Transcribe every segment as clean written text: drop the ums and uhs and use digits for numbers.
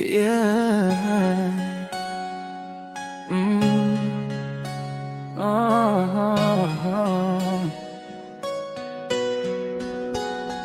Yeah. Mm. Oh.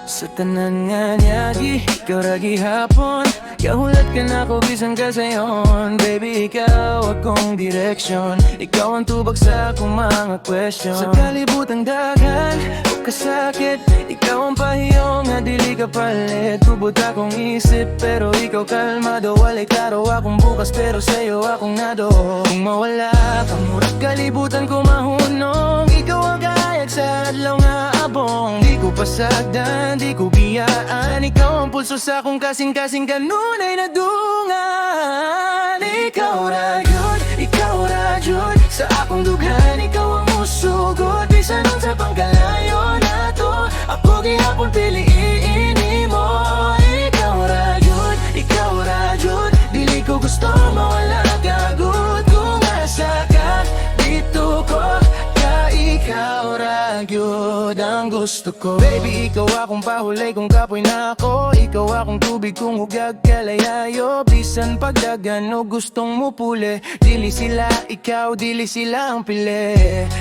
Sa tanan nga niyagi, ikaw ra gihapon. Kahulat ka na ko bisan ka sayon. Baby, ikaw akong direksyon. Ikaw ang tubag sa akong mga question. Sa kalibutang dagan, o kasakit, ikaw ang pahiyo nga dili ka palit. Tubod akong isip, pero ikaw kalmado. Walay klaro akong bukas, pero sa'yo akong nado. Kung mawala ka, murag kalibutan ko mahunong. Ikaw ang kayag sa adlaw nga abong. Di ko pasagdan, di ko biyaan. Ikaw ang pulso sa akong kasing-kasing kanunay na dungan. Ikaw ra yun, ikaw ra yun. Sa akong dughan, ikaw ang musugod. Bisan nun sa pangkalayo na to, ako gihapon piliin mo. Ikaw ra yun, ikaw ra yun. Dili ko gusto mawala kagod. Kung asa ka, dito ko ka. Ikaw ra yun ang gusto ko. Baby, ikaw akong pahulay kung kapoy na ako. Ikaw akong tubig kung hugag kalayayo. Bisan pagdagan o gustong mupuli. Dili sila ikaw, dili sila ang pili.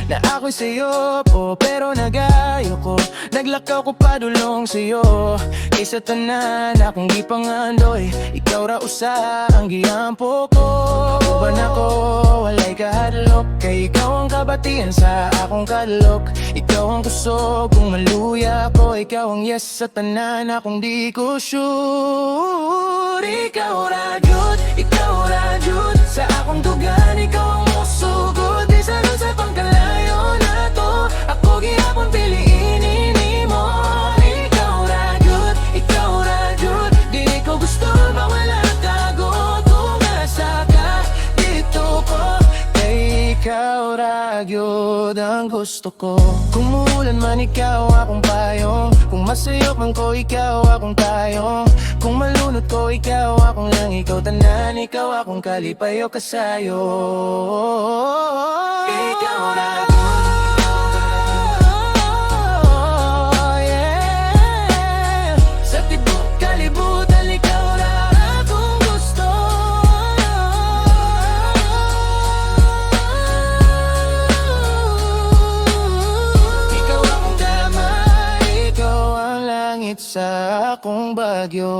Na ako'y sa'yo po, pero nagayo ko. Naglakaw ko padulong sa'yo. Kaysa tanan akong gipangandoy. Ikaw ra usa ang giampo ko. Uban ako, walay kahadlok. Kay ikaw ang kabatian sa akong kadlok. Ikaw ang kusog kung maluya ko. Ikaw ang yes sa tanan akong di ko sure. Ikaw ra jud, ikaw ra jud. Sa akong tugan, ikaw ang musugod. Di sa nun sa pangkalayo na to, ako gihapon piliin mo. Ikaw ra jud, ikaw ra jud. Di ko gusto mawala kagod. Kung asa ka, dito ko. Kay ikaw ra jud ang gusto ko. Kung muulan man, ikaw akong payong. Kung masayok man ko, ikaw akong tayong. Kung malunod ko, ikaw akong lang. Ikaw tanan, ikaw akong kalipayo kasayo. Ikaw ra yeah. Sa tibok kalibutan, ikaw ra akong gusto. Ikaw akong tama, ikaw ang langit sa akong bagyo.